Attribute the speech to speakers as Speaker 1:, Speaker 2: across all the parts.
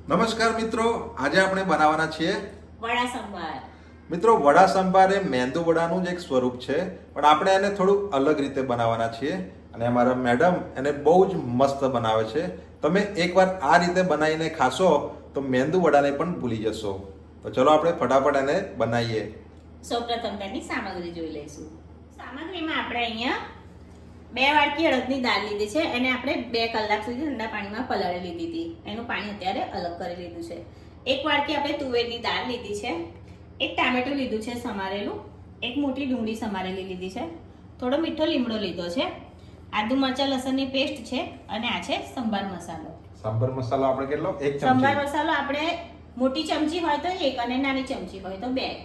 Speaker 1: નમસ્કાર મિત્રો, આજે આપણે બનાવવાના છીએ
Speaker 2: વડા સંભાર.
Speaker 1: મિત્રો વડા સંભાર એ મેંદુ વડાનું જ એક સ્વરૂપ છે, પણ આપણે એને થોડુંક અલગ રીતે બનાવવાના છીએ અને અમારા મેડમ એને બહુ જ મસ્ત બનાવે છે. તમે એકવાર આ રીતે બનાવીને ખાશો તો મેંદુ વડાને પણ ભૂલી જશો. તો ચલો આપણે ફટાફટ એને બનાવીએ.
Speaker 2: સૌપ્રથમ તેની સામગ્રી જોઈ લઈશું. સામગ્રીમાં આપણે અહીંયા 2 વાટકી અડદની દાળ લીધી છે. એને આપણે 2 કલાક સુધી ઠંડા પાણીમાં પલાળી લીધી હતી. એનું પાણી અત્યારે અલગ કરી લીધું છે. 1 વાટકી આપણે તુવેરની દાળ લીધી છે. 1 ટામેટું લીધું છે સમારેલું. 1 મોટી ડુંગળી સમારેલી લીધી છે. થોડો મીઠો લીમડો લીધો છે. આદુ મરચાં લસણની પેસ્ટ છે અને આ છે સંભાર મસાલો.
Speaker 1: સંભાર મસાલો આપણે કેટલો? 1 ચમચી.
Speaker 2: સંભાર મસાલો આપણે મોટી ચમચી હોય તો 1 અને નાની ચમચી હોય તો 2.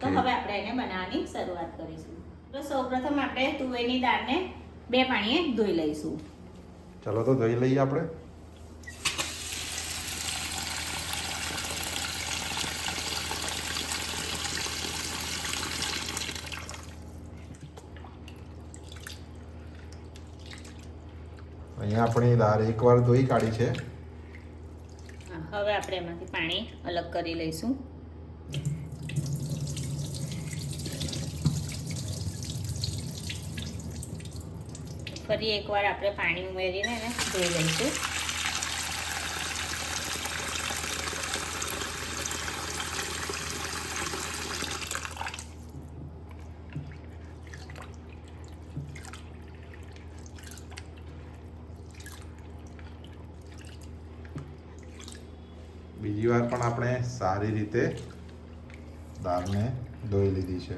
Speaker 2: તો હવે આપણે એને બનાવવાની શરૂઆત કરીશું. તો સૌપ્રથમ આપણે તુવેરની દાળને 2 પાણીએ ધોઈ લઈશું.
Speaker 1: ચલો તો ધોઈ લઈએ આપણે. અહીંયા આપણી દાળ એકવાર ધોઈ કાઢી છે.
Speaker 2: હવે આપણે એમાંથી પાણી અલગ કરી લઈશું. ફરી એકવાર આપણે પાણી ઉમેરીને એને ધોઈ લઈશું.
Speaker 1: બીજી વાર પણ આપણે સારી રીતે દાળને ધોઈ લીધી છે.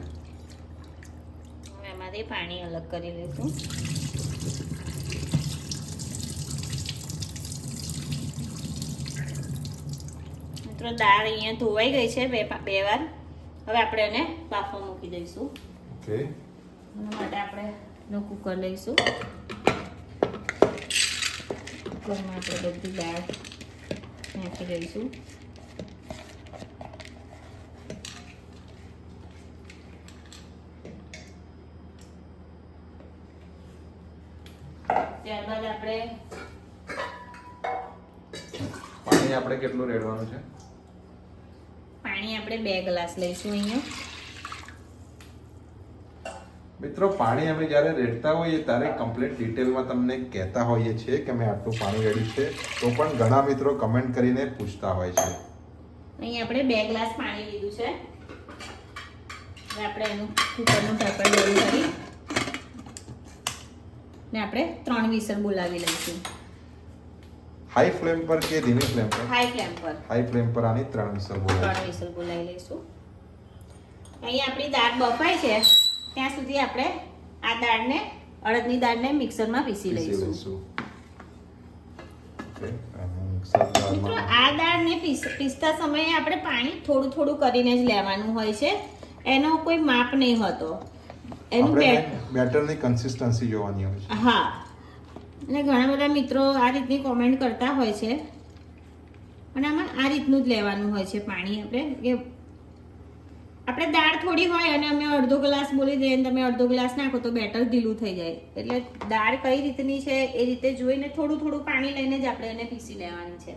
Speaker 2: એમાંથી પાણી અલગ કરી લઈશું. મિત્રો દાળ અહીંયા ધોવાઈ ગઈ છે બે વાર. હવે આપણે એને બાફવા મૂકી દઈશું.
Speaker 1: ઓકે.
Speaker 2: એના માટે આપણે કુકર લઈશું. કુકરમાં આપણે બધી દાળ નાખી દઈશું. ત્યારબાદ આપણે
Speaker 1: પાણી આપણે કેટલું રેડવાનું છે?
Speaker 2: પાણી આપણે 2 ગ્લાસ લઈશું અહીંયા.
Speaker 1: મિત્રો પાણી અમે જ્યારે રેડતા હોઈએ ત્યારે કમ્પ્લીટ ડિટેલમાં તમને કહેતા હોઈએ છીએ કે મેં આટલું પાણી રેડ્યું છે, તો પણ ઘણા મિત્રો કમેન્ટ કરીને પૂછતા હોય છે.
Speaker 2: અહીં આપણે 2 ગ્લાસ પાણી લીધું છે. હવે આપણે એનું કુકરનું ઢાંકણ બંધ કરી ને આપણે 3 વિસલ બોલાવી લઈશું.
Speaker 1: હાઈ ફ્લેમ પર કે ધીમી ફ્લેમ પર?
Speaker 2: હાઈ ફ્લેમ પર.
Speaker 1: હાઈ ફ્લેમ પર આની 3 વિસલ બોલાવી.
Speaker 2: 3 વિસલ બોલાવી લઈશું. અહીં આપણી દાળ બફાય છે ત્યાં સુધી આપણે આ દાળને અડદની દાળને મિક્સરમાં પીસી લઈશું. મિત્રો આ દાળને પીસતા સમયે આપણે પાણી થોડું થોડું કરીને જ લેવાનું હોય છે. એનો કોઈ માપ નહીં હોતો. એનું
Speaker 1: બેટરની કન્સિસ્ટન્સી જોવાની હોય છે.
Speaker 2: હા, અને ઘણા બધા મિત્રો આ રીતની કોમેન્ટ કરતા હોય છે, અને આમાં આ રીતનું જ લેવાનું હોય છે પાણી. આપણે દાળ થોડી હોય અને અમે અડધો ગ્લાસ બોલી દઈએ અને તમે અડધો ગ્લાસ નાખો તો બેટર ઢીલું થઈ જાય. એટલે દાળ કઈ રીતની છે એ રીતે જોઈને થોડું થોડું પાણી લઈને જ આપણે એને પીસી લેવાની છે,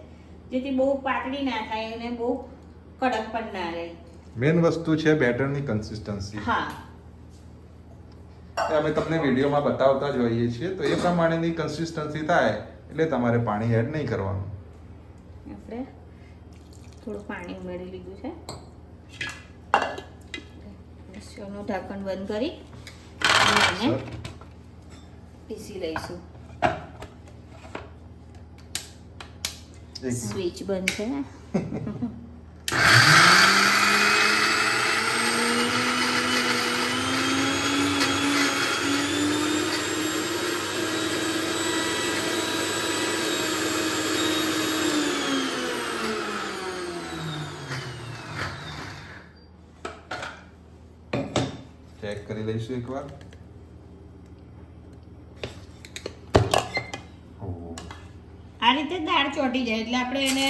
Speaker 2: જેથી બહુ પાતળી ના થાય અને બહુ કડક પણ ના રહે.
Speaker 1: મેઇન વસ્તુ છે બેટરની કન્સિસ્ટન્સી.
Speaker 2: હા,
Speaker 1: અમે તમને વિડીયોમાં બતાવતા જ હોઈએ છીએ, તો એ પ્રમાણેની કન્સિસ્ટન્સી થાય એટલે તમારે પાણી એડ નહીં કરવાનું.
Speaker 2: આપણે થોડું પાણી ઉમેરી લીધું છે. સ્ટવનું ઢાંકણ બંધ કરી અને પીસી લઈશું. સ્વિચ બંધ છે.
Speaker 1: ચેક કરી લઈશું એકવાર.
Speaker 2: આ રીતે દાળ ચોટી જાય એટલે આપણે એને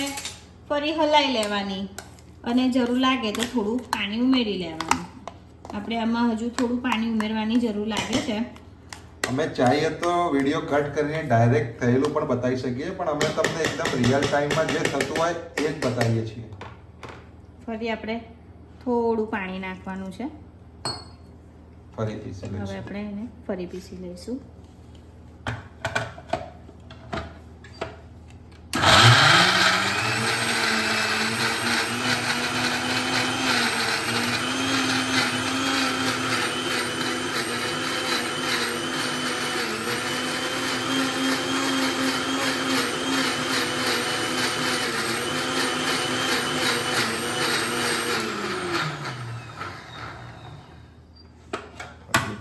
Speaker 2: ફરી હલાઈ લેવાની અને જરૂર લાગે તો થોડું પાણી ઉમેરી લેવાનું. આપણે આમાં હજુ થોડું પાણી ઉમેરવાની જરૂર લાગે છે.
Speaker 1: અમે ચાહીએ તો વિડીયો કટ કરીને ડાયરેક્ટ થયેલું પણ બતાવી શકીએ, પણ અમે તમને એકદમ રિયલ ટાઈમમાં જે થતું હોય એ જ બતાવીએ છીએ.
Speaker 2: ફરી આપણે થોડું પાણી નાખવાનું છે.
Speaker 1: ફરી પીસી
Speaker 2: હવે
Speaker 1: લઈશું.
Speaker 2: આપણે એને ફરી પીસી લઈશું.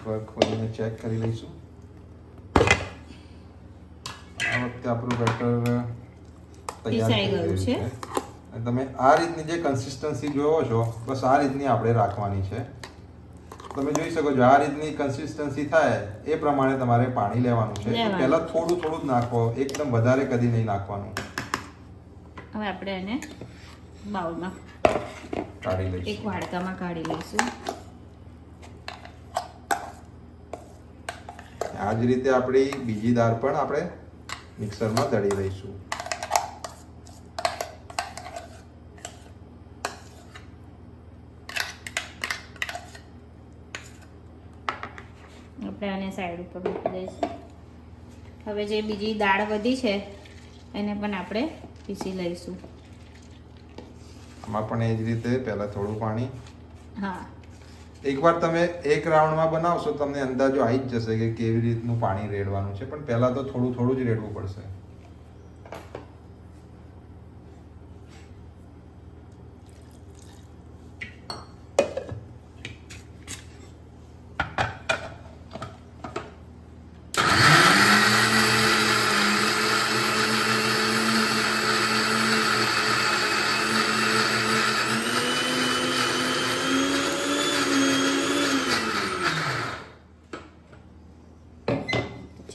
Speaker 1: એકવાર ખોલીને ચેક કરી લઈશું. આ વખતે આપણું બેટર તૈયાર
Speaker 2: પીસાઈ
Speaker 1: થઈ
Speaker 2: ગયું
Speaker 1: ગયું
Speaker 2: છે.
Speaker 1: છે. અને તમે આ રીતની જે કન્સિસ્ટન્સી જોવો છો, બસ આ રીતની આપણે રાખવાની છે. તમે જોઈ શકો છો આ રીતની કન્સિસ્ટન્સી થાય એ પ્રમાણે તમારે પાણી લેવાનું છે. પહેલા થોડું થોડું જ નાખો, એકદમ વધારે કદી નહીં નાખવાનું.
Speaker 2: હવે આપણે એને બાઉલમાં
Speaker 1: કાઢી
Speaker 2: એક
Speaker 1: લઈશું.
Speaker 2: વાડકામાં કાઢી લઈશું.
Speaker 1: આ જ રીતે આપણી બીજી દાળ પણ આપણે મિક્સરમાં દળી લઈશું.
Speaker 2: આપણે આને સાઈડ ઉપર મૂકી દઈશું. હવે જે બીજી દાળ વધી છે એને પણ આપણે પીસી લઈશું.
Speaker 1: આમાં પણ એ જ રીતે પહેલા થોડું પાણી.
Speaker 2: હા,
Speaker 1: એકવાર તમે એક રાઉન્ડમાં બનાવશો તમને અંદાજો આવી જ જશે કે કેવી રીતનું પાણી રેડવાનું છે, પણ પહેલા તો થોડું થોડું જ રેડવું પડશે.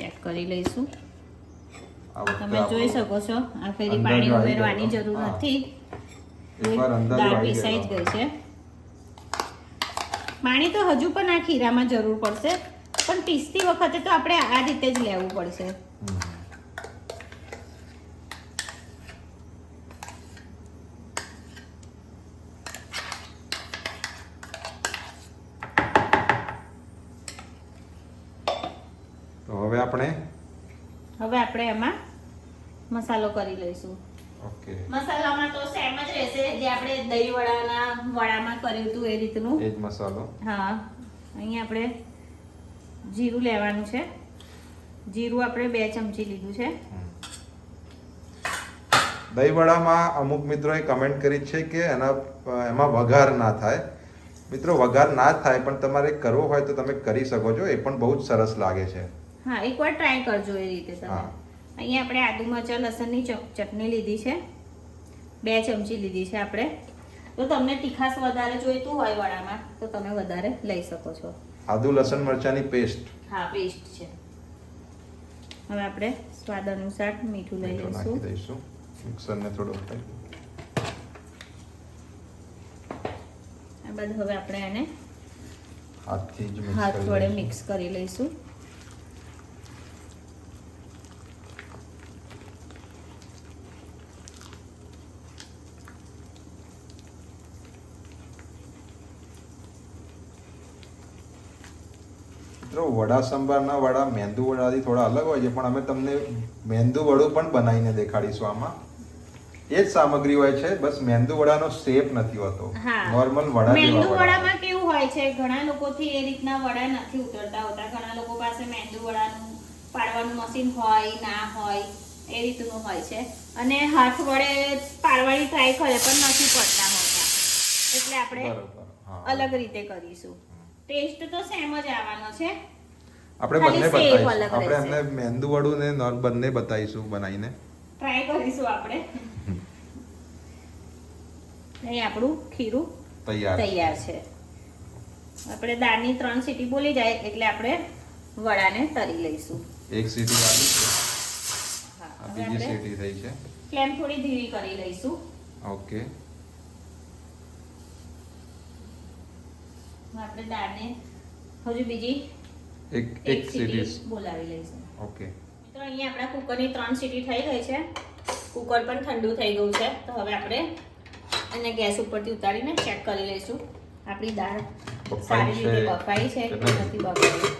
Speaker 2: ચેક કરી લઈશું.
Speaker 1: આ વખતે
Speaker 2: તમે જોઈ
Speaker 1: આપણું
Speaker 2: શકો છો આ ફેરી
Speaker 1: અંદાજો
Speaker 2: પાણી
Speaker 1: આવી
Speaker 2: ઉમેરવાની
Speaker 1: ગયો.
Speaker 2: જરૂર
Speaker 1: હા.
Speaker 2: નથી.
Speaker 1: એકવાર અંદાજો
Speaker 2: દાળ
Speaker 1: આવી
Speaker 2: પીસાઈ જ
Speaker 1: ગયો.
Speaker 2: ગઈ છે. પાણી તો હજુ પણ આ ખીરામાં જરૂર પડશે, પણ પીસતી વખતે તો આપણે આ રીતે જ લેવું પડશે.
Speaker 1: તો હવે આપણે
Speaker 2: એમાં મસાલો કરી લઈશું.
Speaker 1: ઓકે
Speaker 2: મસાલામાં તો સેમ જ રહેશે જે આપણે દહીં વડામાં કર્યું હતું એ રીતનું.
Speaker 1: એ જ મસાલો.
Speaker 2: હા, અહીંયા આપણે જીરું લેવાનું છે. જીરું આપણે 2 ચમચી લીધું છે.
Speaker 1: દહીંવડામાં અમુક મિત્રોએ કમેન્ટ કરી છે કે એમાં વઘાર ના થાય. મિત્રો વઘાર ના જ થાય, પણ તમારે કરવો હોય તો તમે કરી શકો છો. એ પણ બહુ જ સરસ લાગે છે.
Speaker 2: હા, એકવાર ટ્રાય કરજો એ રીતે તમે.
Speaker 1: હા.
Speaker 2: અહીંયા આપણે આદુ મરચાં લસણની ચટણી લીધી છે. 2 ચમચી લીધી છે આપણે. તો તમને તીખાસ વધારે જોઈતું હોય વડામાં તો તમે વધારે લઈ શકો છો.
Speaker 1: આદુ લસણ મરચાંની પેસ્ટ.
Speaker 2: હા, પેસ્ટ છે. હવે આપણે સ્વાદ અનુસાર મીઠું લઈ
Speaker 1: મીઠું
Speaker 2: લઈશું.
Speaker 1: નાખી દઈશું. મિક્સરને થોડું હટાવી.
Speaker 2: આ બાદ હવે આપણે એને
Speaker 1: હાથથી જ
Speaker 2: હાથ
Speaker 1: મિક્સ
Speaker 2: વડે
Speaker 1: કરી
Speaker 2: મિક્સ કરી લઈશું.
Speaker 1: મિત્રો વડા સંભારના વડા મેંદુ વડાથી થોડા અલગ હોય છે, પણ અમે તમને મેંદુ વડું પણ બનાવીને દેખાડીશું. આમાં એ જ સામગ્રી હોય છે, બસ મેંદુ વડાનો શેપ નથી હોતો.
Speaker 2: હા.
Speaker 1: નોર્મલ વડા
Speaker 2: મેંદુ
Speaker 1: જેવા વડા.
Speaker 2: વડામાં કેવું હોય છે, ઘણા લોકોથી એ રીતના વડા નથી ઉતરતા હોતા. ઘણા લોકો પાસે મેંદુ વડાનું પાડવાનું મશીન હોય ના હોય એ રીતનું હોય છે, અને હાથ વડે પાડવાની ટ્રાય કરે પણ નથી પડતા હોતા. એટલે આપણે
Speaker 1: બરોબર. હા.
Speaker 2: અલગ રીતે કરીશું. ટેસ્ટ તો સેમ જ આવવાનો છે.
Speaker 1: આપણે
Speaker 2: ખાલી
Speaker 1: બંને
Speaker 2: shape
Speaker 1: બતાવીશું.
Speaker 2: અલગ
Speaker 1: આપણે
Speaker 2: રહેશે.
Speaker 1: એમને મેંદુ વડું ને બંને બતાવીશું બનાવીને.
Speaker 2: ટ્રાય કરીશું આપણે. અહીં આપણું ખીરું તૈયાર છે. આપણે દાળની 3 સીટી બોલી જાય એટલે આપણે વડાને તળી લઈશું.
Speaker 1: એક સીટી વાળી છે.
Speaker 2: હા,
Speaker 1: આ
Speaker 2: હવે
Speaker 1: બીજી
Speaker 2: આપણે
Speaker 1: સીટી થઈ છે.
Speaker 2: ફ્લેમ થોડી ધીરી કરી લઈશું.
Speaker 1: ઓકે.
Speaker 2: આપણે દાળને હજુ બીજી
Speaker 1: એક સીટી
Speaker 2: બોલાવી લઈશું.
Speaker 1: ઓકે.
Speaker 2: તો અહીંયા આપણા કુકરની 3 સીટી થઈ ગઈ છે. કુકર પણ ઠંડુ થઈ ગયું છે. તો હવે આપણે એને ગેસ ઉપરથી ઉતારીને ચેક કરી લઈશું આપણી દાળ સારી રીતે બફાઈ છે કે નથી બફાઈ.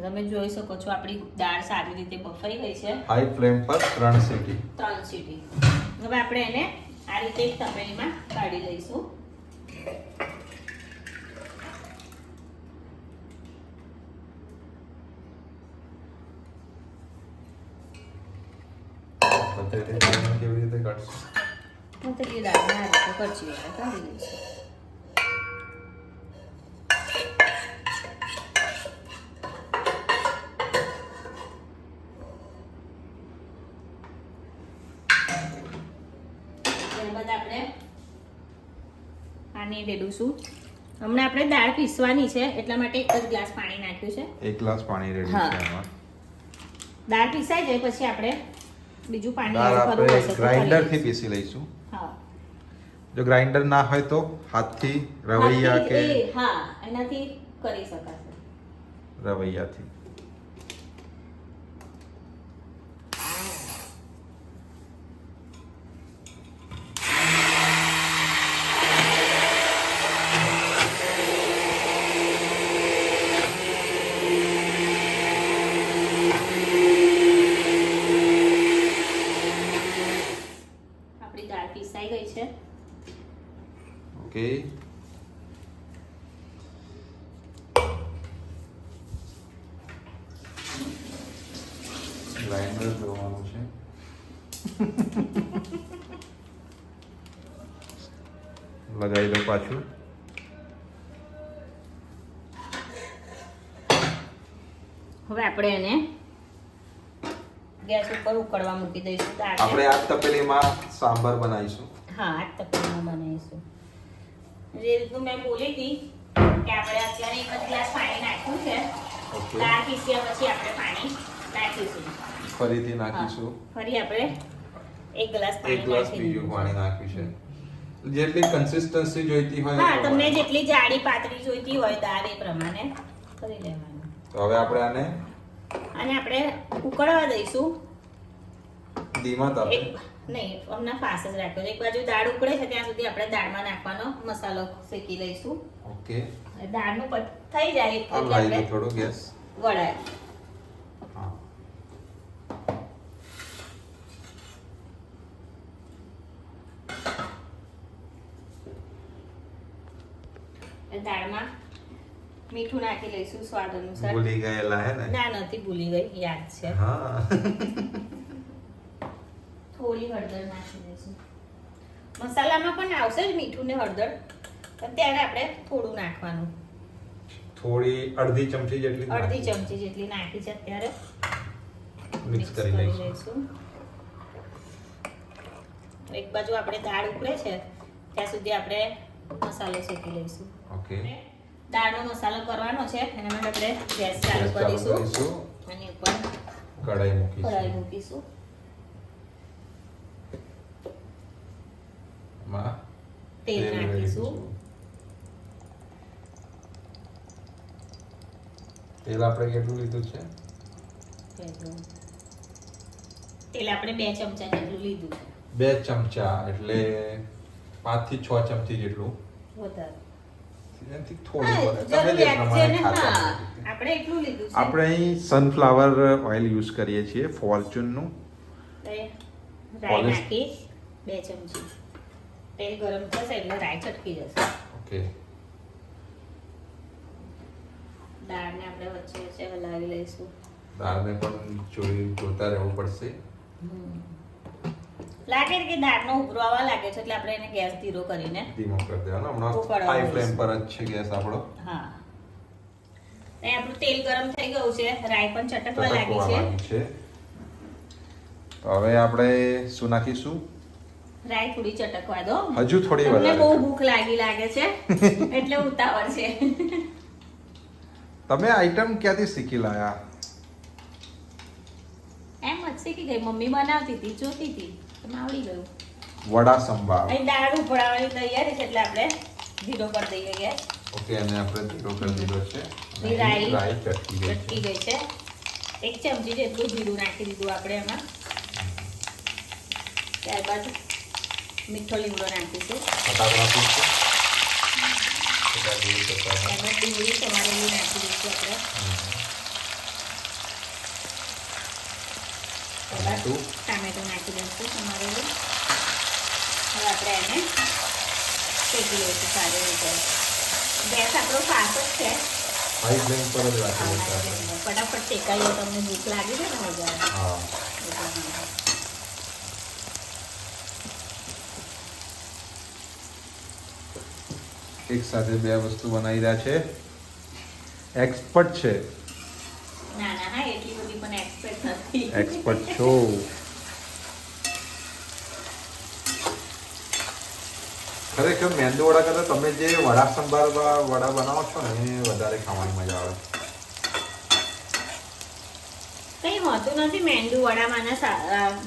Speaker 2: તમે જોઈ શકો છો આપણી દાળ સારી રીતે બફાઈ ગઈ છે.
Speaker 1: હાઈ ફ્લેમ પર 3 સીટી.
Speaker 2: 3 સીટી. હવે આપણે એને આ રીતે એક તપેલીમાં કાઢી લઈશું.
Speaker 1: કેવી રીતે કાઢશું?
Speaker 2: હું તો એ દાળને આ રીતે કરચી એટલે કાઢી લઈશું. ત્યારબાદ આપણે આને રેડુશું. હમણાં આપણે દાળ પીસવાની છે એટલા માટે 1 ગ્લાસ પાણી નાખ્યું છે.
Speaker 1: 1 ગ્લાસ પાણી રેડી છે એમાં.
Speaker 2: દાળ પીસાઈ જાય પછી આપણે બીજું પાણી
Speaker 1: દાળ
Speaker 2: એડ કરવું
Speaker 1: આપણે
Speaker 2: હશે તો
Speaker 1: ગ્રાઇન્ડર
Speaker 2: કરી
Speaker 1: થી
Speaker 2: લઈશું.
Speaker 1: પીસી લઈશું.
Speaker 2: હા,
Speaker 1: જો ગ્રાઇન્ડર ના હોય તો હાથથી રવૈયા કે
Speaker 2: હા એનાથી કરી શકાશે.
Speaker 1: રવૈયાથી.
Speaker 2: આપણી દાળ પીસાઈ ગઈ છે.
Speaker 1: ઓકે. ગ્રાઇન્ડર જોવાનું છે. લગાવી દો પાછું.
Speaker 2: હવે આપણે એને ગેસ ઉપર ઉકળવા મૂકી દઈશું. દાળ
Speaker 1: આપણે આ તપેલીમાં સાંભાર બનાવીશું.
Speaker 2: હા, આ તપેલીમાં બનાવીશું. જે રીતનું મેં બોલી હતી કે આપણે અત્યારે 1 ગ્લાસ પાણી નાખ્યું છે.
Speaker 1: ઓકે.
Speaker 2: દાળ પીસ્યા પછી આપણે પાણી નાખીશું.
Speaker 1: ફરીથી નાખીશું.
Speaker 2: ફરી આપણે 1 ગ્લાસ
Speaker 1: 1
Speaker 2: પાણી
Speaker 1: ગ્લાસ
Speaker 2: નાખી
Speaker 1: બીજું
Speaker 2: દીધું.
Speaker 1: પાણી નાખ્યું છે. જેટલી કન્સિસ્ટન્સી જોઈતી હોય
Speaker 2: હા,
Speaker 1: એ
Speaker 2: તમને
Speaker 1: પ્રમાણે.
Speaker 2: જેટલી જાડી પાતળી જોઈતી હોય દાળ એ પ્રમાણે કરી લેવાનું.
Speaker 1: તો હવે આપણે આને
Speaker 2: અને આપણે ઉકળવા દઈશું.
Speaker 1: ધીમા તાપે
Speaker 2: નહીં, હમણાં ફાસ જ રાખ્યો. એક બાજુ દાળ ઉકળે છે ત્યાં સુધી આપણે દાળમાં નાખવાનો મસાલો શેકી લઈશું.
Speaker 1: ઓકે.
Speaker 2: દાળનું થઈ જાય
Speaker 1: આમ
Speaker 2: એટલે
Speaker 1: લાવી દો
Speaker 2: આપણે
Speaker 1: થોડો ગેસ.
Speaker 2: વળાય.
Speaker 1: હા.
Speaker 2: દાળમાં મીઠું નાખી લઈશું સ્વાદ અનુસાર.
Speaker 1: ભૂલી ગયેલા હે ને?
Speaker 2: ના, નથી ભૂલી ગઈ, યાદ છે.
Speaker 1: હા.
Speaker 2: થોડી હળદર નાખી દઈશું. મસાલામાં પણ આવશે જ મીઠું ને હળદર, પણ ત્યારે આપણે થોડું નાખવાનું.
Speaker 1: થોડી અડધી ચમચી જેટલી
Speaker 2: અડધી
Speaker 1: નાખી.
Speaker 2: ચમચી જેટલી નાખી છે અત્યારે.
Speaker 1: મિક્સ કરી લઈશું.
Speaker 2: એક બાજુ આપણે દાળ ઉકળે છે ત્યાં સુધી આપણે મસાલો શેકી લઈશું.
Speaker 1: ઓકે.
Speaker 2: દાળનો મસાલો કરવાનો છે એના માટે આપણે ગેસ ચાલુ
Speaker 1: ગેસ ચાલુ
Speaker 2: કરીશું.
Speaker 1: કરીશું.
Speaker 2: અને ઉપર
Speaker 1: કઢાઈ
Speaker 2: કઢાઈ
Speaker 1: મૂકીશું.
Speaker 2: મૂકીશું.
Speaker 1: એમાં
Speaker 2: તેલ નાખીશું.
Speaker 1: તેલ આપણે કેટલું લીધું છે?
Speaker 2: તેલ આપણે 2 ચમચા જેટલું લીધું છે.
Speaker 1: 2 ચમચા એટલે 5 થી 6 ચમચી જેટલું.
Speaker 2: વધારે.
Speaker 1: એનાથી
Speaker 2: હા,
Speaker 1: થોડું વધારે. તમે જે
Speaker 2: જરૂરિયાત છે
Speaker 1: પ્રમાણે
Speaker 2: ને,
Speaker 1: ખાતા
Speaker 2: હા.
Speaker 1: હોય.
Speaker 2: આપણે એટલું લીધું છે.
Speaker 1: આપણે અહીં સનફ્લાવર ઓઇલ યુઝ કરીએ છીએ, ફોર્ચ્યુનનું.
Speaker 2: રાઈ
Speaker 1: Polish.
Speaker 2: નાખી 2 ચમચી. તેલ ગરમ થશે એટલે રાઈ ચટકી જશે.
Speaker 1: ઓકે.
Speaker 2: દાળને આપણે વચ્ચે વચ્ચે હલાવી લઈશું.
Speaker 1: દાળને પણ જોતા રહેવું પડશે.
Speaker 2: લાગે કે દાળનો ઉભરો આવવા લાગે છે એટલે આપણે એને ગેસ ધીરો કરીને
Speaker 1: ધીમો કરી દેવાનો. હમણાં
Speaker 2: ઉકળવા
Speaker 1: હાઈ ફ્લેમ
Speaker 2: દઈશું.
Speaker 1: પર જ છે ગેસ આપણો.
Speaker 2: હા. અહીં આપણું તેલ ગરમ થઈ ગયું છે, રાઈ પણ ચટકવા લાગી
Speaker 1: ચટકવા
Speaker 2: છે.
Speaker 1: લાગી છે. તો હવે આપણે શું નાખીશું?
Speaker 2: રાઈ થોડી ચટકવા દો.
Speaker 1: હજુ થોડી
Speaker 2: તમને
Speaker 1: વધારે.
Speaker 2: બહુ ભૂખ લાગે છે એટલે ઉતાવળ છે.
Speaker 1: તમે આઈટમ ક્યાંથી શીખી લાયા?
Speaker 2: એમ જ શીખી ગઈ. મમ્મી બનાવતી હતી, જોતી હતી, તમે આવડી ગયું.
Speaker 1: વડા સંભાર.
Speaker 2: અહીં દાળ ઉભરાવાની તૈયારી છે એટલે આપણે ધીરો કરી દઈએ ગેસ.
Speaker 1: ઓકે, અને આપણે જીરો કરી દીધો છે. અને
Speaker 2: રાઈ
Speaker 1: રાઈ ચટકી ગઈ
Speaker 2: ચટકી
Speaker 1: છે.
Speaker 2: ગઈ છે. 1 ચમચી જેટલું જીરું નાખી દીધું આપણે એમાં. ત્યારબાદ મીઠો લીમડો નાખીશું.
Speaker 1: ફટાફટ નાખીશું. એમાં
Speaker 2: ડુંગળી સમારેલી નાખી દઈશું આપણે. ટામેટું નાખી દઈશું સમારેલું. હવે આપણે એને શેકી લઈશું સારી રીતે. ગેસ આપણો ફાસ્ટ જ છે.
Speaker 1: હાઈ ફ્લેમ પર જ રાખી દઈશું.
Speaker 2: ફટાફટ શેકાઈ લો. તમને ભૂખ લાગી છે ને મજા
Speaker 1: હા. એક સાથે બે વસ્તુ બનાવી રહ્યા છે. એક્સપર્ટ છે.
Speaker 2: ના ના હા એટલી બધી પણ એક્સપેક્ટ નથી.
Speaker 1: એક્સપર્ટ છો. ખરેખર મેંદુ વડા કરતા તમે જે વડા સંભાર વડા બનાવો છો ને એ વધારે ખાવાની મજા આવે.
Speaker 2: કઈ હોતું નથી મેંદુ વડામાં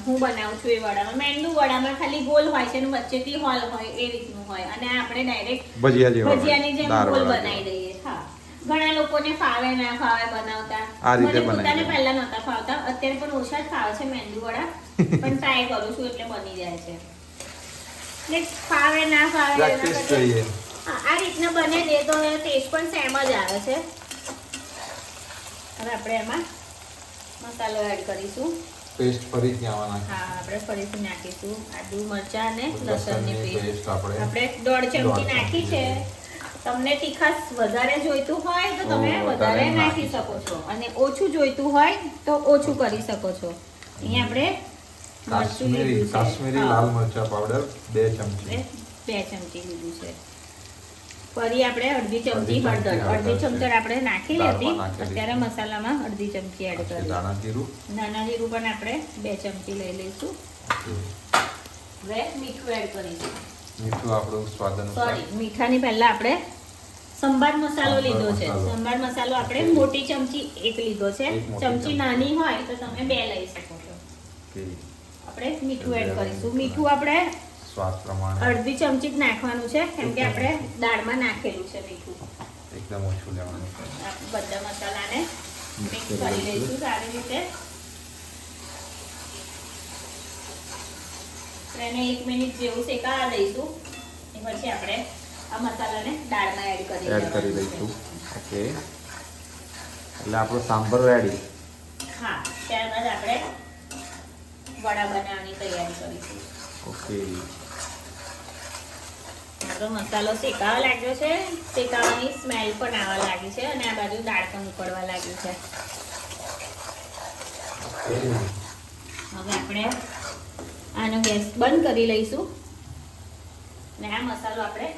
Speaker 2: હું બનાવું છું એ વડામાં. મેંદુ વડામાં ખાલી ગોલ હોય છે અને વચ્ચેથી હોલ હોય એ રીતનું હોય અને આપણે ડાયરેક્ટ ભજીયાની જેમ ગોલ બનાવી દઈએ. હા, ઘણા લોકોને ફાવે ના ફાવે બનાવતા. મને પોતાને પહેલા નહોતા ફાવતા, અત્યારે પણ ઓછા જ ફાવે છે મેંદુ વડા, પણ ટ્રાય કરું છું એટલે બની જાય છે. ને ફાવે ના ફાવે
Speaker 1: પ્રેક્ટિસ જોઈએ.
Speaker 2: હા, આ રીતના બને દે તો ટેસ્ટ પણ સેમ જ આવે છે. હવે આપણે એમાં મસાલો એડ કરીશું.
Speaker 1: પેસ્ટ ફરીથી આવા નાખીશું.
Speaker 2: હા, આપણે ફરીથી નાખીશું આદુ મરચાં અને લસણની પેસ્ટ.
Speaker 1: આપણે
Speaker 2: 1.5 ચમચી નાખી છે. તમને તીખાશ વધારે જોઈતું હોય તો તમે વધારે નાખી શકો છો અને ઓછું જોઈતું હોય તો ઓછું કરી શકો છો. અહીંયા આપણે
Speaker 1: કાશ્મીરી લાલ મરચા પાવડર 2 ચમચી.
Speaker 2: 2 ચમચી લીધું છે. ફરી આપણે અડધી ચમચી હળદર, અડધી ચમચી આપણે નાખી હતી. અત્યારે મસાલામાં અડધી ચમચી એડ કરી. નાના જીરું પણ આપણે 2 ચમચી લઈ લઈશું. હવે મીઠું એડ કરીશું.
Speaker 1: મીઠું આપણું સ્વાદ અનુસાર.
Speaker 2: સોરી, મીઠાની પહેલા આપણે સંભાર મસાલો લીધો છે. સંભાર મસાલો આપણે મોટી ચમચી 1 લીધો છે. ચમચી નાની હોય તો તમે 2 લઈ શકો છો. આપણે મીઠું એડ કરીશું. મીઠું આપણે
Speaker 1: સ્વાદ પ્રમાણે
Speaker 2: અડધી ચમચી જ નાખવાનું છે કેમ કે આપણે દાળમાં નાખેલું છે મીઠું.
Speaker 1: એકદમ ઓછું લેવાનું છે.
Speaker 2: બધા મસાલાને મિક્સ કરી લઈશું સારી રીતે. એને 1 મિનિટ જેવું શેકાવા દઈશું. એ પછી આપણે આ મસાલાને દાળમાં એડ કરી
Speaker 1: દઈશું. ઓકે, એટલે આપણો સાંભર રેડી.
Speaker 2: હા, ત્યારબાદ આપણે વડા બનાવવાની તૈયારી કરીશું.
Speaker 1: ઓકે,
Speaker 2: આપણો મસાલો શેકાવા લાગ્યો છે. શેકાવાની સ્મેલ પણ આવવા લાગી છે અને આ બાજુ દાળ પણ ઉકળવા લાગી છે. હવે આપણે આનો ગેસ બંધ કરી લઈશું અને આ મસાલો આપણે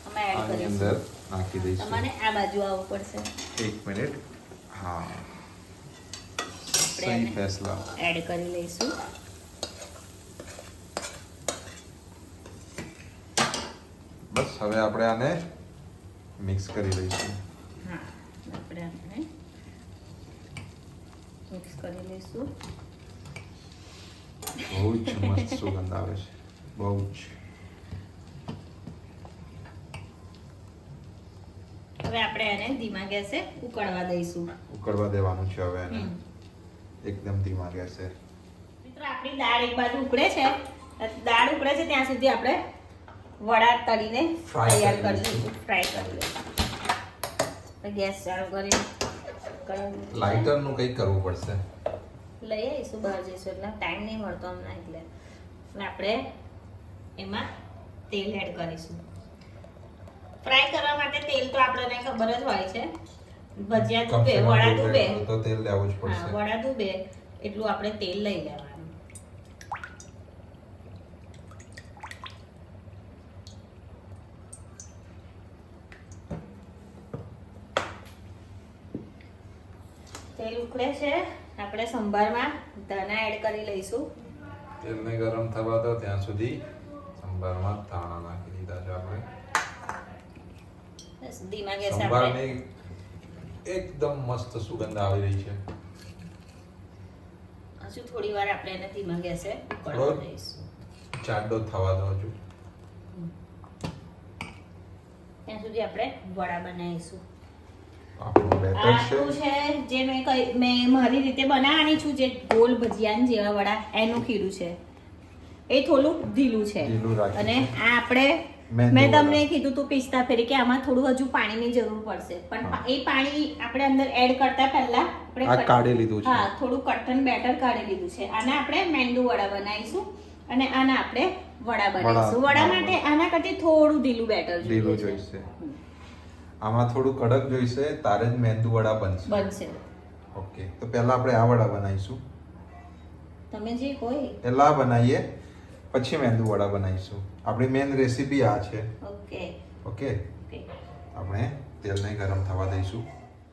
Speaker 2: આમાં એડ કરીશું.
Speaker 1: અંદર નાખી દઈશું.
Speaker 2: તમારે આ બાજુ આવવું પડશે.
Speaker 1: 1 મિનિટ. હા, સહી ફેસલા.
Speaker 2: એડ કરી લઈશું.
Speaker 1: બસ હવે આપણે આને મિક્સ કરી લઈશું.
Speaker 2: હા, આપણે આને મિક્સ કરી લઈશું.
Speaker 1: બહુ જ મસ્ત સુગંધ આવે છે. બહુ જ.
Speaker 2: હવે આપણે એને ધીમા ગેસે ઉકળવા દઈશું.
Speaker 1: ઉકળવા દેવાનું છે હવે એને એકદમ ધીમા ગેસે.
Speaker 2: મિત્રો, આપણી દાળ એક બાજુ ઉકળે છે. દાળ ઉકળે છે ત્યાં સુધી આપણે વડા તળીને તૈયાર કરી લઈશું. ફ્રાય કરી લઈશું. ગેસ ચાલુ કરી
Speaker 1: લાઇટર નું કંઈક કરવું પડશે.
Speaker 2: લઈ આવીશું, બહાર જઈશું એટલે ટાઈમ નહીં મળતો હમણાં. એટલે આપણે એમાં તેલ એડ કરીશું. ફ્રાય કરવા માટે તેલ તો આપણને ખબર જ હોય છે. ભજીયા ડૂબે, વડા ડૂબે
Speaker 1: તો તેલ લેવું જ પડશે.
Speaker 2: વડા ડૂબે એટલું આપણે તેલ લઈ લેવાનું. તેલ ઉકળે છે. આપણે સંભારમાં ધાણા એડ કરી લઈશું.
Speaker 1: તેલને ગરમ થવા દો ત્યાં સુધી સંભારમાં ધાણા નાખી દીધા છે આપણે.
Speaker 2: ધીમા ગેસે
Speaker 1: સંભારની એકદમ મસ્ત સુગંધ આવી રહી છે.
Speaker 2: હજુ થોડી વાર આપણે એને ધીમા ગેસે ઉકળવા દઈશું.
Speaker 1: ચાડો થવા દો હજુ.
Speaker 2: ત્યાં સુધી આપણે વડા બનાવીશું.
Speaker 1: આપણું બેટર
Speaker 2: આટલું
Speaker 1: છે.
Speaker 2: છે જે મેં મારી રીતે બનાવવાની છું, જે ગોલ ભજીયા જેવા વડા એનું ખીરું છે. એ થોડું ઢીલું છે
Speaker 1: ઢીલું રાખ્યું
Speaker 2: અને
Speaker 1: છે.
Speaker 2: આ આપણે
Speaker 1: મેંદુ
Speaker 2: મેં
Speaker 1: વડા.
Speaker 2: તમને કીધું તું પિસ્તા ફેરી કે આમાં થોડું હજુ પાણીની જરૂર પડશે, પણ
Speaker 1: હા.
Speaker 2: એ પાણી આપણે અંદર એડ કરતા પહેલા આપણે
Speaker 1: આ કાઢી લીધું છે.
Speaker 2: હા, થોડું કટન બેટર કાઢી લીધું છે. આના આપણે મેંદુ વડા બનાવીશું અને આના આપણે વડા બનાવીશું. વડા માટે આના કરતી થોડું ઢીલું બેટર
Speaker 1: ઢીલું જોઈશે. આમાં થોડું કડક જોઈશે, તારે જ મેંદુ વડા
Speaker 2: બનશે.
Speaker 1: ઓકે, તો પહેલા આપણે આ વડા બનાવીશું.
Speaker 2: તમે જે કોઈ
Speaker 1: પહેલા આ બનાવીએ, પછી મેંદુ વડા બનાવીશું. આપણી મેન રેસીપી આ છે.
Speaker 2: Okay
Speaker 1: okay,
Speaker 2: okay.
Speaker 1: આપણે તેલને ગરમ થવા દઈશું.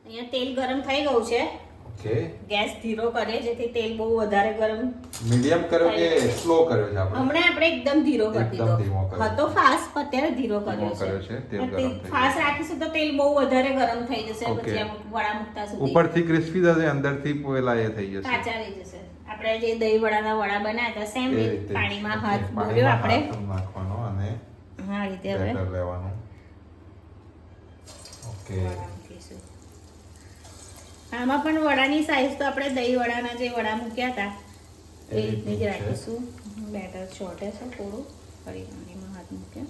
Speaker 2: અહીંયા તેલ ગરમ થઈ ગયું છે.
Speaker 1: ઓકે,
Speaker 2: ગેસ ધીરો કરે જેથી તેલ બહુ વધારે ગરમ.
Speaker 1: મીડિયમ કર્યો કે સ્લો કર્યો છે આપણે?
Speaker 2: હમણાં આપણે એકદમ ધીરો કરી
Speaker 1: એકદમ
Speaker 2: દીધો.
Speaker 1: ધીમો કર્યો.
Speaker 2: હતો ફાસ્ટ, અત્યારે ધીરો
Speaker 1: ધીમો
Speaker 2: કર્યો
Speaker 1: કર્યો છે, તેલ
Speaker 2: છે.
Speaker 1: ગરમ થઈ
Speaker 2: ફાસ્ટ રાખીશું તો તેલ બહુ વધારે ગરમ થઈ જશે,
Speaker 1: ઓકે.
Speaker 2: પછી આમ વડા મૂકતા સુધી
Speaker 1: ઉપરથી ક્રિસ્પી થશે, અંદરથી પેલા એ થઈ જશે.
Speaker 2: કાચા રહી જશે. આપણે જે દહીં વડાના વડા બનાવ્યા હતા સેમ
Speaker 1: એ રીતે
Speaker 2: પાણીમાં
Speaker 1: ઓકે,
Speaker 2: હાથ
Speaker 1: પાણીમાં
Speaker 2: બોળ્યો આપણે
Speaker 1: હાથ નાખવાનો અને
Speaker 2: આ રીતે હવે
Speaker 1: બેટર લેવાનું. ઓકે,
Speaker 2: વડા મૂકીશું. આમાં પણ વડાની સાઈઝ તો આપણે દહીં વડાના જે વડા મૂક્યા હતા એ રીતની જ રાખીશું. બેટર છોટે છે થોડું, ફરી પાણીમાં હાથ મૂક્યો.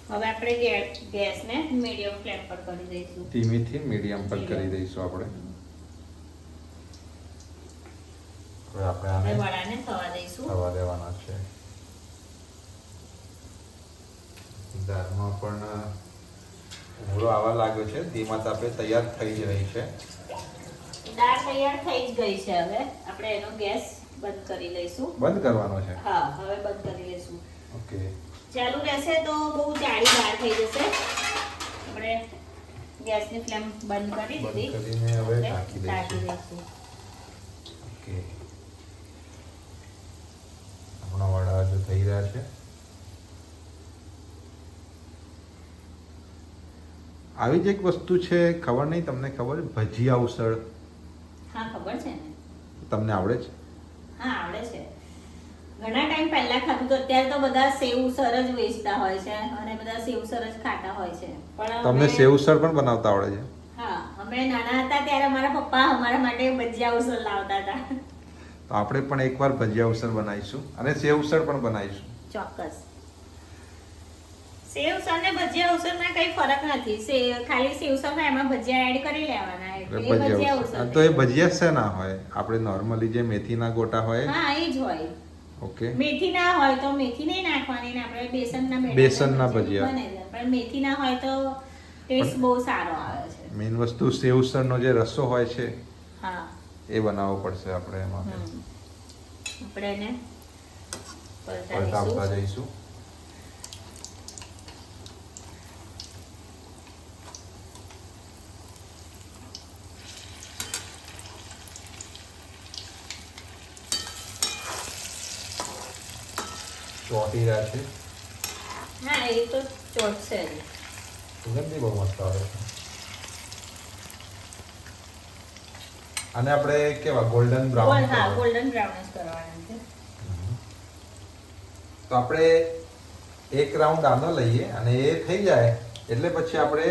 Speaker 2: હવે આપણે ગેસને મીડિયમ ફ્લેમ પર કરી દઈશું.
Speaker 1: ધીમીથી મીડિયમ પર કરી દઈશું આપણે. હવે આપણે
Speaker 2: હવે
Speaker 1: આને
Speaker 2: વડાને થવા દઈશું.
Speaker 1: થવા દેવાના છે. દાળમાં પણ ઉભરો આવવા લાગ્યો છે, ધીમા તાપે તૈયાર થઈ જ રહી છે.
Speaker 2: દાળ તૈયાર થઈ જ ગઈ છે. હવે આપણે એનો ગેસ બંધ કરી લઈશું.
Speaker 1: બંધ કરવાનો છે.
Speaker 2: હા, હવે બંધ કરી લઈશું.
Speaker 1: ઓકે,
Speaker 2: ચાલુ રહેશે તો બહુ જાડી દાળ થઈ જશે. આપણે ગેસની ફ્લેમ બંધ કરી દીધી.
Speaker 1: બંધ કરીને હવે
Speaker 2: આપણે
Speaker 1: ઢાંકી
Speaker 2: ઢાંકી
Speaker 1: દઈશું.
Speaker 2: દઈશું.
Speaker 1: ઓકે, આપણા વડા હજુ થઈ રહ્યા છે. આવી જ એક વસ્તુ છે, ખબર નહીં તમને ખબર, ભજીયા ઉસળ
Speaker 2: હા, ખબર છે ને.
Speaker 1: તમને આવડે છે?
Speaker 2: હા, આવડે છે. ઘણા ટાઈમ પહેલા ખાધું તો અત્યારે તો બધા સેવ ઉસળ જ વેચતા હોય છે અને બધા સેવ ઉસળ જ ખાતા હોય છે. પણ
Speaker 1: તમને
Speaker 2: અમે-
Speaker 1: સેવ ઉસળ પણ બનાવતા આવડે છે?
Speaker 2: હા, અમે નાના હતા ત્યારે અમારા પપ્પા અમારા માટે ભજીયા ઉસળ લાવતા હતા.
Speaker 1: તો આપણે પણ એકવાર ભજીયા ઉસળ બનાવીશું અને સેવ ઉસળ પણ બનાવીશું.
Speaker 2: ચોક્કસ. સેવ ઉસળ ને ભજીયા ઉસળમાં કઈ ફરક નથી. ખાલી સેવ ઉસળમાં એમાં ભજીયા એડ કરી લેવાના એટલે એ ભજીયા
Speaker 1: ભજીયા
Speaker 2: ઉસળ.
Speaker 1: ઉસળ. તો એ ભજીયા છે ના હોય, આપણે નોર્મલી જે મેથીના ગોટા હોય.
Speaker 2: હા, એ જ હોય.
Speaker 1: ઓકે,
Speaker 2: મેથી ના હોય તો મેથી નહીં નાખવાની ને આપણે બેસનના
Speaker 1: બેસનના ભજીયા.
Speaker 2: બને છે. પણ મેથી ના હોય તો ટેસ્ટ બહુ સારો આવે છે.
Speaker 1: મેઇન વસ્તુ સેવ ઉસળનો જે રસો હોય છે
Speaker 2: હા.
Speaker 1: એ બનાવવો પડશે આપણે એમાં.
Speaker 2: આપણે એને
Speaker 1: પલટાવતા
Speaker 2: પલટાવીશું.
Speaker 1: જઈશું. ચોટી રહ્યા છે.
Speaker 2: હા, એ તો ચોટશે જ.
Speaker 1: સુગંધ બહુ મસ્ત આવે છે. અને આપણે કેવા ગોલ્ડન બ્રાઉન.
Speaker 2: હા, ગોલ્ડન બ્રાઉન જ કરવાના છે.
Speaker 1: તો આપણે એક રાઉન્ડ આનો લઈએ અને એ થઈ જાય એટલે પછી આપણે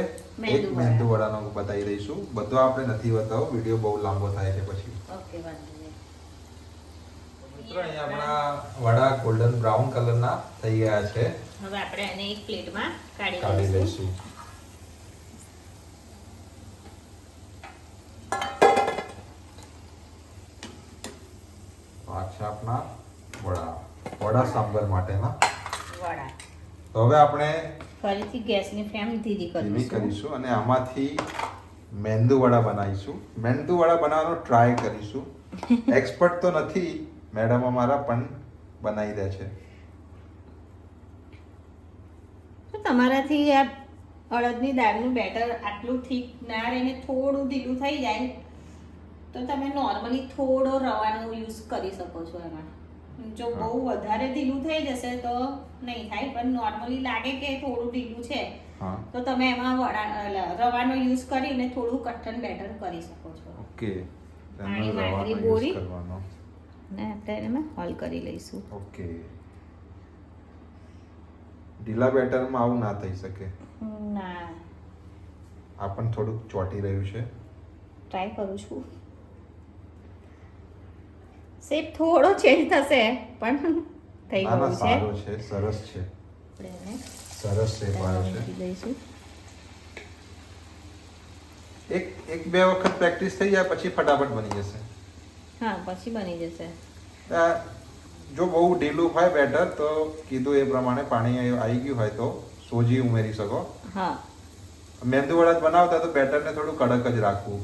Speaker 1: એક મેંદુ વડાનો બતાવી દઈશું. બધો આપણે નથી બતાવો, વિડીયો બહુ લાંબો થાય છે પછી.
Speaker 2: ઓકે, વાંધો નહીં.
Speaker 1: મિત્રો અહીંયા આપણા વડા ગોલ્ડન બ્રાઉન કલરના થઈ ગયા છે.
Speaker 2: હવે આપણે એને એક પ્લેટમાં કાઢી
Speaker 1: કાઢી
Speaker 2: લઈશું.
Speaker 1: લઈશું. આ છે આપણા વડા સાંભર માટેના.
Speaker 2: વડા.
Speaker 1: તો હવે આપણે
Speaker 2: ફરીથી ગેસની ફ્લેમ ધીરી
Speaker 1: ધીમી
Speaker 2: કરીશું.
Speaker 1: કરીશું અને આમાંથી મેંદુ વડા બનાવીશું. મેંદુ વડા બનાવવાનો ટ્રાય કરીશું. એક્સપર્ટ તો નથી મેડમ અમારા, પણ બનાવી દે છે.
Speaker 2: તો તમારાથી આ અડદની દાળનું બેટર આટલું થીક ના રહીને થોડું ઢીલું થઈ જાય તો તમે નોર્મલી થોડો રવાનો યુઝ કરી શકો છો એમાં. જો બહુ વધારે ઢીલું થઈ જશે તો નહીં થાય, પણ નોર્મલી લાગે કે થોડું ઢીલું છે
Speaker 1: હા
Speaker 2: તો તમે એમાં રવાનો યુઝ કરીને થોડું કઠણ બેટર કરી શકો છો.
Speaker 1: ઓકે
Speaker 2: પાણીમાં આટલી બોળી ને આપણે એમાં હોલ કરી લઈશું.
Speaker 1: ઓકે ઢીલા બેટરમાં આવું ના થઈ શકે.
Speaker 2: ના,
Speaker 1: આ પણ થોડુંક ચોટી રહ્યું છે.
Speaker 2: ટ્રાય કરું છું. શેપ થોડો ચેન્જ થશે પણ થઈ
Speaker 1: ના ના
Speaker 2: ગયું છે.
Speaker 1: સારો છે, સરસ છે,
Speaker 2: આપણે એને
Speaker 1: સરસ શેપ આવ્યો છે.
Speaker 2: મૂકી દઈશું.
Speaker 1: એક બે વખત પ્રેક્ટિસ થઈ જાય પછી ફટાફટ બની જશે.
Speaker 2: હા, પછી બની જશે.
Speaker 1: આ જો બહુ ઢીલું હોય બેટર તો કીધું એ પ્રમાણે પાણી આવી ગયું હોય તો સોજી ઉમેરી શકો.
Speaker 2: હા,
Speaker 1: મેંદુ વડા બનાવતા તો બેટરને થોડું કડક જ રાખવું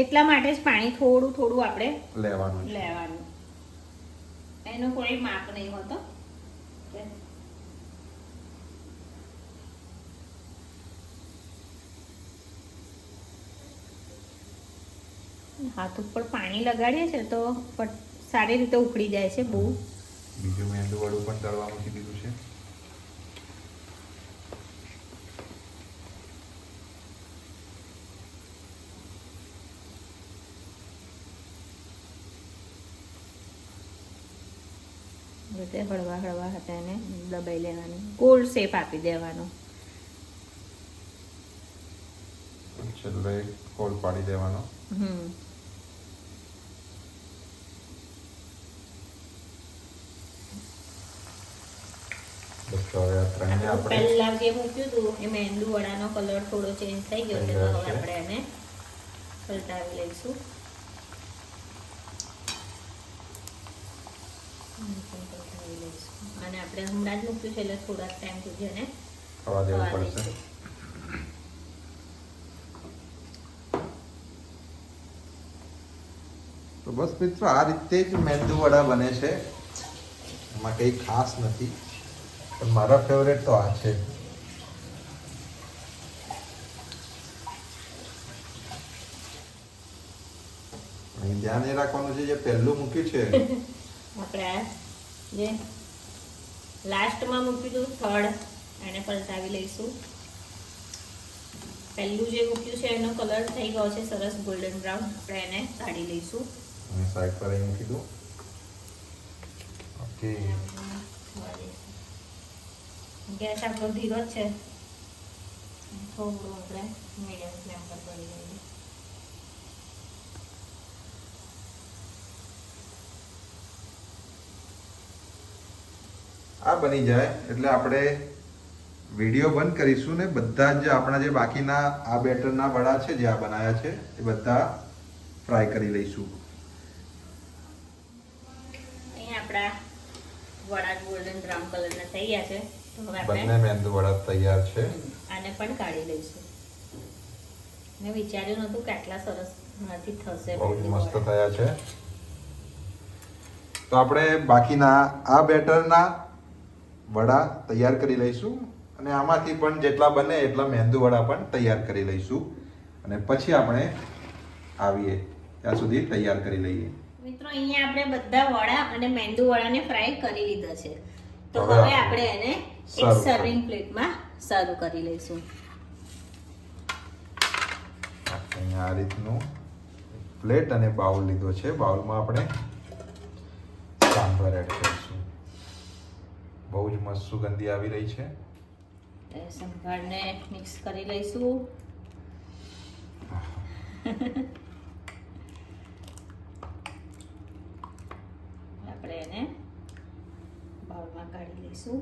Speaker 2: એટલા માટે જ પાણી થોડું થોડું આપણે
Speaker 1: લેવાનું છે.
Speaker 2: લેવાનું. એનો કોઈ માપ નહીં હોતો. હાથ ઉપર પાણી લગાડીએ છે તો સારી રીતે ઉકળી જાય છે બહુ.
Speaker 1: બીજું મેંદુ વડું પણ તળવા મૂકી દીધું છે.
Speaker 2: રીતે હળવા હળવા હતા એને દબાઈ લેવાનું, ગોળ શેપ આપી દેવાનો.
Speaker 1: છેલ્લે હોલ પાડી દેવાનો. બસ હવે આ ત્રણને આપણે
Speaker 2: પહેલા જે મૂક્યું હતું એ મેંદુ વડાનો કલર થોડો ચેન્જ થઈ ગયો છે, તો હવે આપણે એને પલટાવી લઈશું. અને આપણે હમણાં જ મૂક્યું છે એટલે થોડાક ટાઈમ સુધી એને
Speaker 1: ખવા દેવું પડશે. તો બસ મિત્રો આ રીતે જ મેંદુ વડા બને છે. એમાં કંઈ ખાસ નથી, પણ મારા ફેવરેટ તો આ છે. અહીં ધ્યાન એ રાખવાનું છે જે પહેલું મૂક્યું છે
Speaker 2: આપણે આ જે લાસ્ટમાં મૂક્યું હતું થર્ડ એને પલટાવી લઈશું. પહેલું જે મૂક્યું છે એનો કલર થઈ ગયો છે સરસ ગોલ્ડન બ્રાઉન. આપણે એને કાઢી લઈશું.
Speaker 1: અને સાઈડ પર અહીં મૂકી દો. ઓકે
Speaker 2: ગેસ આપણો ધીરો જ છે, થોડું આપણે મીડિયમ ફ્લેમ પર કરી દઈએ.
Speaker 1: આ બની જાય એટલે આપણે વિડીયો બંધ કરીશું ને બધા જ આપણા જે બાકીના આ બેટરના વડા છે જે આ બનાવ્યા છે એ બધા ફ્રાય કરી લઈશું.
Speaker 2: અહીંયા આપણા વડા ગોલ્ડન બ્રાઉન કલરના થઈ ગયા છે, તો હવે
Speaker 1: બંને
Speaker 2: આપણે
Speaker 1: મેંદુ વડા તૈયાર છે.
Speaker 2: આને પણ કાઢી લઈશું. મેં વિચાર્યું નતું કે આટલા સરસ માંથી થશે.
Speaker 1: બહુ જ મસ્ત થયા છે. તો આપણે બાકીના આ બેટરના વડા તૈયાર કરી લઈશું અને આમાંથી પણ જેટલા બને એટલા મેંદુ વડા પણ તૈયાર કરી લઈશું અને પછી આપણે આવીએ ત્યાં સુધી તૈયાર કરી લઈએ.
Speaker 2: મિત્રો અહીંયા આપણે બધા વડા અને મેંદુ વડાને ફ્રાય કરી લીધા છે, તો
Speaker 1: હવે
Speaker 2: હવે આપણે એને એક સર્વિંગ પ્લેટમાં સર્વ કરી લઈશું.
Speaker 1: અહીંયા આ રીતનું પ્લેટ અને બાઉલ લીધો છે. બાઉલમાં આપણે સાંભાર એડ કરીશું. બહુ જ મસ્ત સુગંધી આવી રહી છે.
Speaker 2: સંભાળને મિક્સ કરી લઈશું. આપણે એને બાઉલમાં કાઢી લઈશું.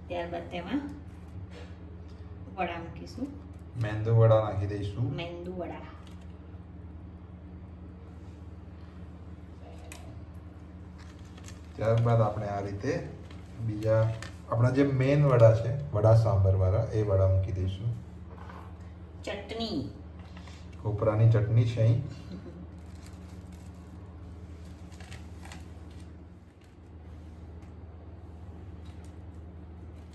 Speaker 2: ત્યારબાદ તેમાં વડા મૂકીશું.
Speaker 1: મેંદુ વડા નાખી દઈશું.
Speaker 2: મેંદુ વડા
Speaker 1: ત્યારબાદ આપણે આ રીતે બીજા આપણા જે મેન વડા છે વડા સાંભાર વાળા એ વડા મૂકી દઈશું.
Speaker 2: ચટણી
Speaker 1: કોપરાની ચટણી છે અહીં.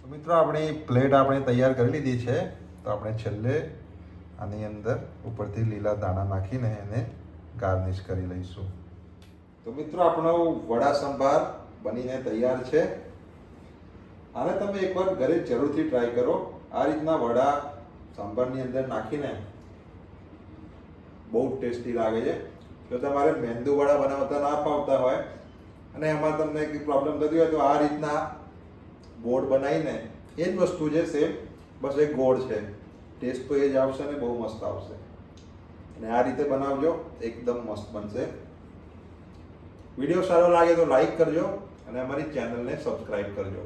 Speaker 1: તો મિત્રો આપણી પ્લેટ આપણે તૈયાર કરી લીધી છે. તો આપણે છેલ્લે આની અંદર ઉપરથી લીલા દાણા નાખીને એને ગાર્નિશ કરી લઈશું. તો મિત્રો આપણો વડા સંભાર બનીને તૈયાર છે. આને તમે એકવાર ઘરે જરૂરથી ટ્રાય કરો. આ રીતના વડા સંભારની અંદર નાખીને બહુ ટેસ્ટી લાગે છે. જો તમારે મેંદુ વડા બનાવતા ના ફાવતા હોય અને એમાં તમને કંઈ પ્રોબ્લેમ થતી હોય તો આ રીતના ગોળ બનાવીને એ જ વસ્તુ છે સેમ, બસ એ ગોળ છે. ટેસ્ટ તો એ જ આવશે ને બહુ મસ્ત આવશે. અને આ રીતે બનાવજો, એકદમ મસ્ત બનશે. વિડીયો સારો લાગે તો લાઈક કરજો અને અમારી ચેનલને સબસ્ક્રાઈબ કરજો.